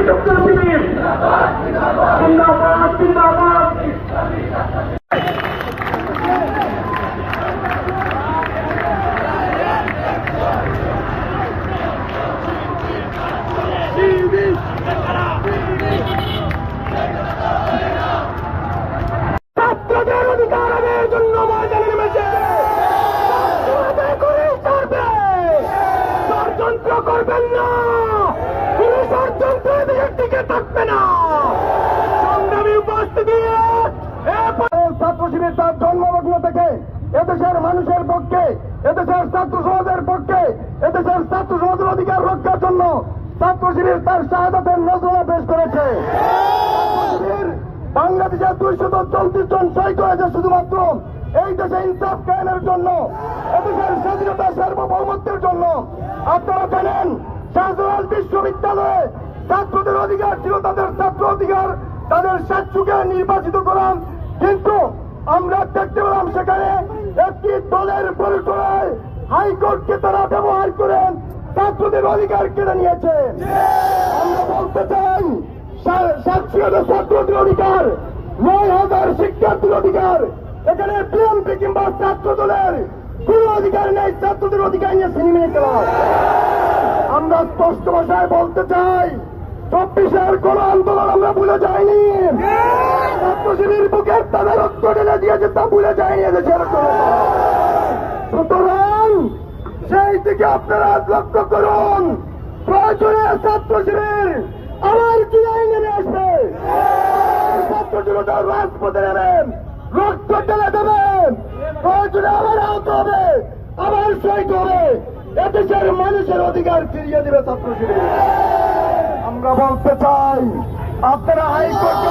ছাত্র শিবির জিন্দাবাদ জিন্দাবাদ। ছাত্রদের অধিকার আদায়ের জন্য ময়দানে নেমেছে, ষড়যন্ত্র করবেন না, কোন ষড়যন্ত্র এদের টিকে থাকবে না। সংগ্রামী উপস্থিতি, ছাত্র শিবির তার জন্মলগ্ন থেকে এদেশের মানুষের পক্ষে, এদেশের ছাত্র সমাজের পক্ষে, এদেশের ছাত্র সমাজের অধিকার রক্ষার জন্য ছাত্র শিবির তার শাহাদাতের নজরানা পেশ করেছে। বাংলাদেশের 234 জন শহীদ হয়েছে শুধুমাত্র এই দেশে ইনসাফ কায়েমের জন্য, এদেশের স্বাধীনতা সার্বভৌমত্বের জন্য। আপনারা জানেন শাহজালাল বিশ্ববিদ্যালয়ে ছাত্রদের অধিকার ছিল, তাদের ছাত্র অধিকার, তাদের স্বেচ্ছুকে নির্বাচিত করান, কিন্তু আমরা দেখতে পেলাম সেখানে একটি দলের পরিচয় হাইকোর্টকে তারা ব্যবহার করেন ছাত্রদের অধিকার কেড়ে নিয়েছে। আমরা বলতে চাই 700 ছাত্রদের অধিকার, 9,000 শিক্ষার্থীর অধিকার, এখানে বিএনপি কিংবা ছাত্র দলের কোন অধিকার নেই ছাত্রদের অধিকার নিয়ে সিনেমিনে খেলা। আমরা স্পষ্ট ভাষায় বলতে চাই 24-এর কোন আন্দোলন আমরা ভুলে যাইনি, ছাত্র শিবির বুকের তাদের রক্ত ঢেলে দিয়েছে তা ভুলে যায়নি এদেশের। সুতরাং সেই দিকে আপনারা লক্ষ্য করুন, প্রয়োজনে ছাত্র শিবির আবার কি আইন নেমে আসবে, ছাত্র জনতা রাজপথে নেবেন, রক্ত ঢেলে দেবেন, প্রয়োজনে আবার আহত হবে, আবার শহীদ হবে, এদেশের মানুষের অধিকার ফিরিয়ে দেবে ছাত্র শিবির। আমরা বলতে চাই আপনারা হাইকোর্টে